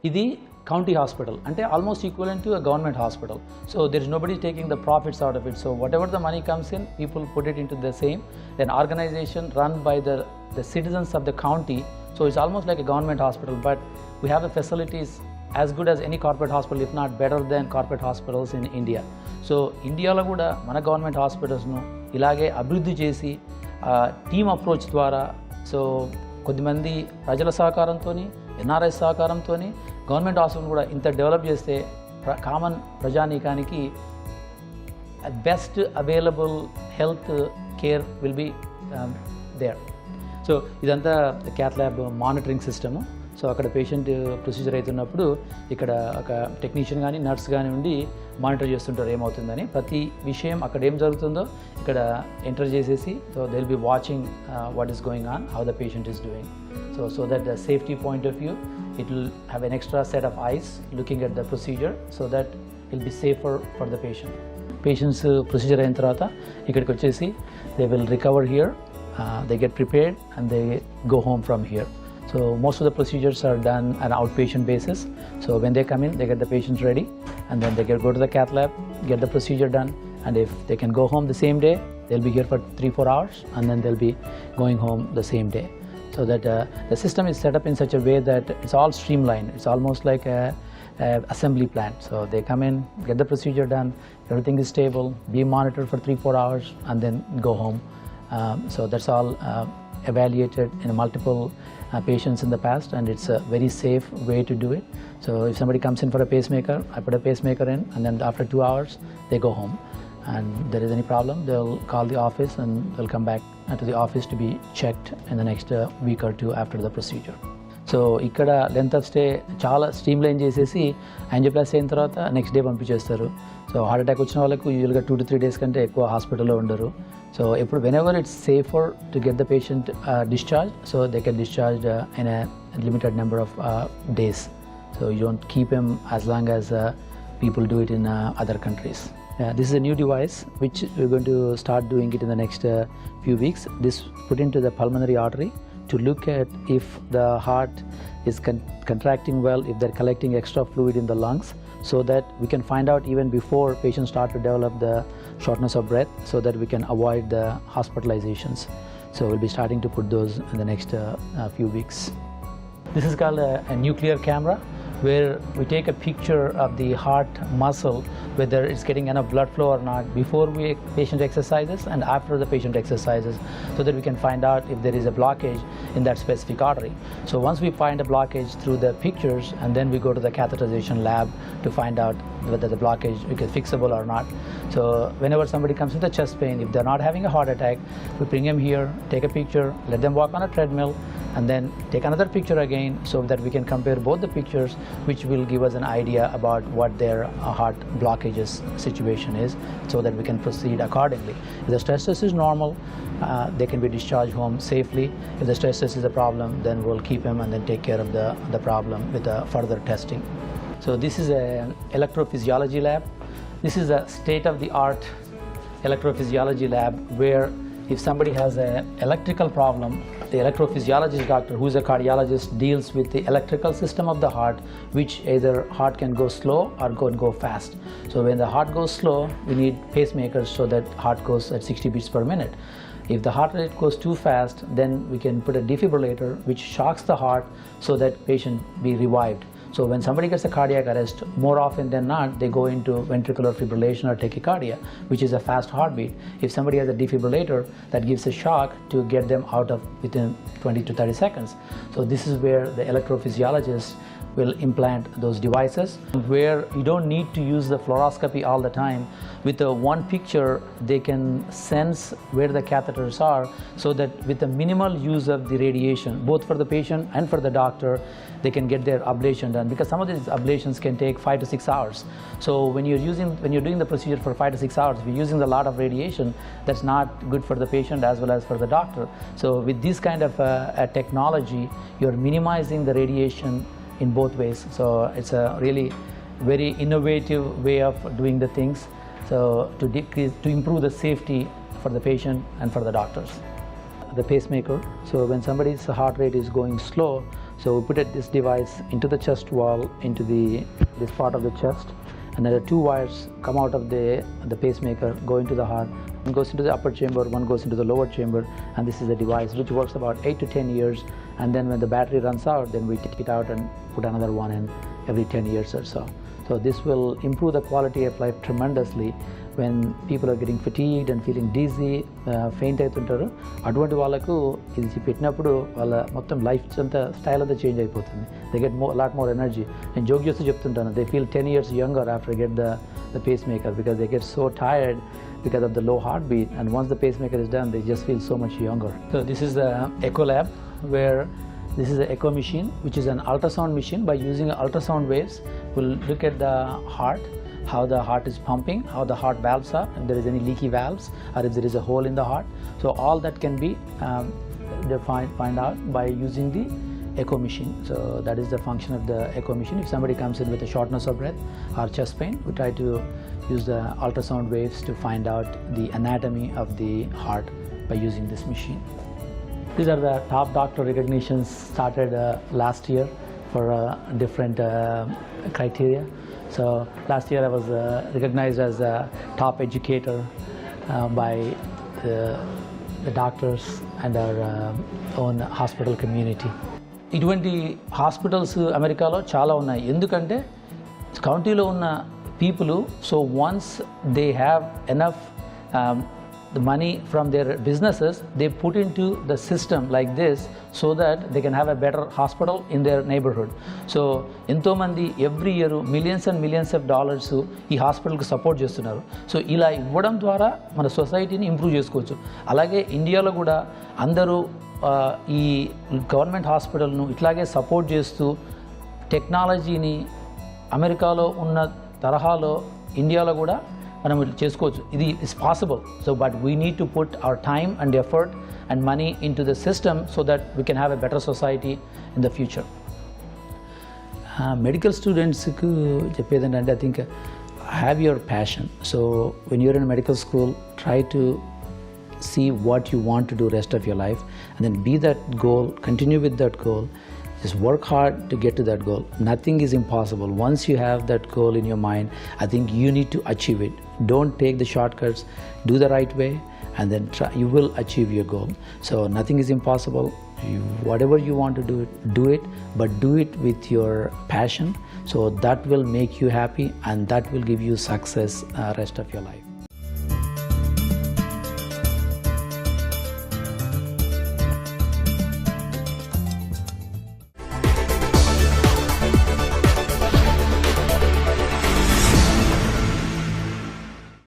ఇది county hospital ante almost equivalent to a government hospital, so there is nobody taking the profits out of it. So whatever the money comes in, people put it into the same an organization run by the citizens of the county. So it's almost like a government hospital, but we have the facilities as good as any corporate hospital, if not better than corporate hospitals in India. So India lo kuda mana government hospitals nu ilage abhiruddhi chesi team approach ద్వారా, so కొద్దిమంది ప్రజల సహకారంతోని NRI సహకారంతోని government hospital కూడా ఇంత develop చేస్తే common ప్రజానీకానికి best available health care will be there. So ఇదంతా cath lab monitoring system. So అక్కడ పేషెంట్ ప్రొసీజర్ అవుతున్నప్పుడు ఇక్కడ ఒక టెక్నీషియన్ కానీ నర్స్ కానీ ఉండి మానిటర్ చేస్తుంటారు ఏమవుతుందని. ప్రతి విషయం అక్కడ ఏం జరుగుతుందో ఇక్కడ ఎంటర్ చేసేసి, so they will be watching what is going on, how the patient is doing. So that the safety point of view, it will have an extra set of eyes looking at the procedure, so that it will be safer for the patient. Patients procedure అయిన తర్వాత ఇక్కడికి వచ్చేసి they will recover here, they get prepared and they go home from here. So most of the procedures are done on an outpatient basis. So when they come in, they get the patients ready and then they go to the cath lab, get the procedure done, and if they can go home the same day, they'll be here for 3-4 hours and then they'll be going home the same day. So that the system is set up in such a way that it's all streamlined. It's almost like a assembly plant. So they come in, get the procedure done, everything is stable, be monitored for 3-4 hours and then go home. So that's all evaluated in multiple patients in the past, and it's a very safe way to do it. So if somebody comes in for a pacemaker, I put a pacemaker in, and then after 2 hours they go home. And if there is any problem, they'll call the office and they'll come back to the office to be checked in the next week or two after the procedure. So ఇక్కడ length of stay చాలా streamline చేసేసి angioplasty అయిన తర్వాత next day పంపించేస్తారు. So heart attack వచ్చిన వాళ్ళకు యూజువల్గా 2 to 3 days కంటే ఎక్కువ హాస్పిటల్లో ఉండరు. సో ఎప్పుడు whenever it's safer to get the patient discharge, so they can discharge in a limited number of days. So you don't keep him as long as people do it in other countries. This is a new device which we're going to start doing it in the next few weeks. This put into the pulmonary artery to look at if the heart is contracting well, if they're collecting extra fluid in the lungs, so that we can find out even before patients start to develop the shortness of breath, so that we can avoid the hospitalizations. So we'll be starting to put those in the next few weeks. This is called a nuclear camera, where we take a picture of the heart muscle, whether it's getting enough blood flow or not, before patient exercises and after the patient exercises, so that we can find out if there is a blockage in that specific artery. So once we find a blockage through the pictures, and then we go to the catheterization lab to find out whether the blockage is fixable or not. So whenever somebody comes with a chest pain, if they're not having a heart attack, we bring them here, take a picture, let them walk on a treadmill, and then take another picture again, so that we can compare both the pictures, which will give us an idea about what their heart blockages situation is, so that we can proceed accordingly. If the stress test is normal, they can be discharged home safely. If the stress test is a problem, then we'll keep him and then take care of the problem with further testing. So this is an electrophysiology lab. This is a state-of-the-art electrophysiology lab, where if somebody has an electrical problem, the electrophysiologist doctor, who is a cardiologist, deals with the electrical system of the heart, which either heart can go slow or go fast. So when the heart goes slow, we need pacemakers so that heart goes at 60 beats per minute. If the heart rate goes too fast, then we can put a defibrillator which shocks the heart so that patient be revived. So when somebody gets a cardiac arrest, more often than not, they go into ventricular fibrillation or tachycardia, which is a fast heartbeat. If somebody has a defibrillator, that gives a shock to get them out of within 20 to 30 seconds. So this is where the electrophysiologist will implant those devices, where you don't need to use the fluoroscopy all the time. With one picture, they can sense where the catheters are, so that with the minimal use of the radiation, both for the patient and for the doctor, they can get their ablation done, because some of these ablations can take 5 to 6 hours. So when you're doing the procedure for 5 to 6 hours, we're using a lot of radiation. That's not good for the patient as well as for the doctor. So with this kind of technology, you're minimizing the radiation in both ways. So it's a really very innovative way of doing the things, so to improve the safety for the patient and for the doctors. The pacemaker, so when somebody's heart rate is going slow, So we put this device into the chest wall, into this part of the chest, and there are two wires come out of the pacemaker, go into the heart. One goes into the upper chamber, one goes into the lower chamber, and this is a device which works about 8 to 10 years. And then when the battery runs out, then we take it out and put another one in every 10 years or so. So this will improve the quality of life tremendously when people are getting fatigued and feeling dizzy, faint అవుతుంటారు. అటువంటి వాళ్ళకు ఇది పెట్టినప్పుడు వాళ్ళ మొత్తం life అంతా style అంతా change అయిపోతుంది. They get lot more energy. నేను జోక్ చేస్తూ చెప్తుంటాను, they feel 10 years younger after get the pacemaker because they get so tired because of the low heartbeat, and once the pacemaker is done, they just feel so much younger. So this is the echo lab, where this is an echo machine, which is an ultrasound machine. By using ultrasound waves, we'll look at the heart, how the heart is pumping, how the heart valves are, if there is any leaky valves, or if there is a hole in the heart. So all that can be find out by using the echo machine. So that is the function of the echo machine. If somebody comes in with a shortness of breath or chest pain, we try to use the ultrasound waves to find out the anatomy of the heart by using this machine. These are the top doctor recognitions started last year for different criteria. So last year I was recognized as a top educator by the doctors and our own hospital community. ఇటువంటి hospitals అమెరికాలో చాలా ఉన్నాయి. ఎందుకంటే కౌంటీలో ఉన్న people, so once they have enough the money from their businesses, they put into the system like this so that they can have a better hospital in their neighborhood. So ఎంతో మంది every year millions and millions of dollars ఈ హాస్పిటల్కి support చేస్తున్నారు. So ఇలా ఇవ్వడం ద్వారా మన సొసైటీని ఇంప్రూవ్ చేసుకోవచ్చు. అలాగే ఇండియాలో కూడా అందరూ ఈ గవర్నమెంట్ హాస్పిటల్ను ఇట్లాగే సపోర్ట్ చేస్తూ టెక్నాలజీని అమెరికాలో ఉన్న తరహాలో ఇండియాలో కూడా మనం చేసుకోవచ్చు. ఇది is possible. So but we need to put our time and effort and money in to the system so that we can have a better society in the future. Medical స్టూడెంట్స్కి చెప్పేది ఏంటంటే, I think have your passion. So when you're in medical school, try to see what you want to do rest of your life, and then be that goal, continue with that goal, just work hard to get to that goal. Nothing is impossible. Once you have that goal in your mind, I think you need to achieve it. Don't take the shortcuts, do the right way, and then try, you will achieve your goal. So nothing is impossible. Whatever you want to do it, but do it with your passion. So that will make you happy, and that will give you success rest of your life.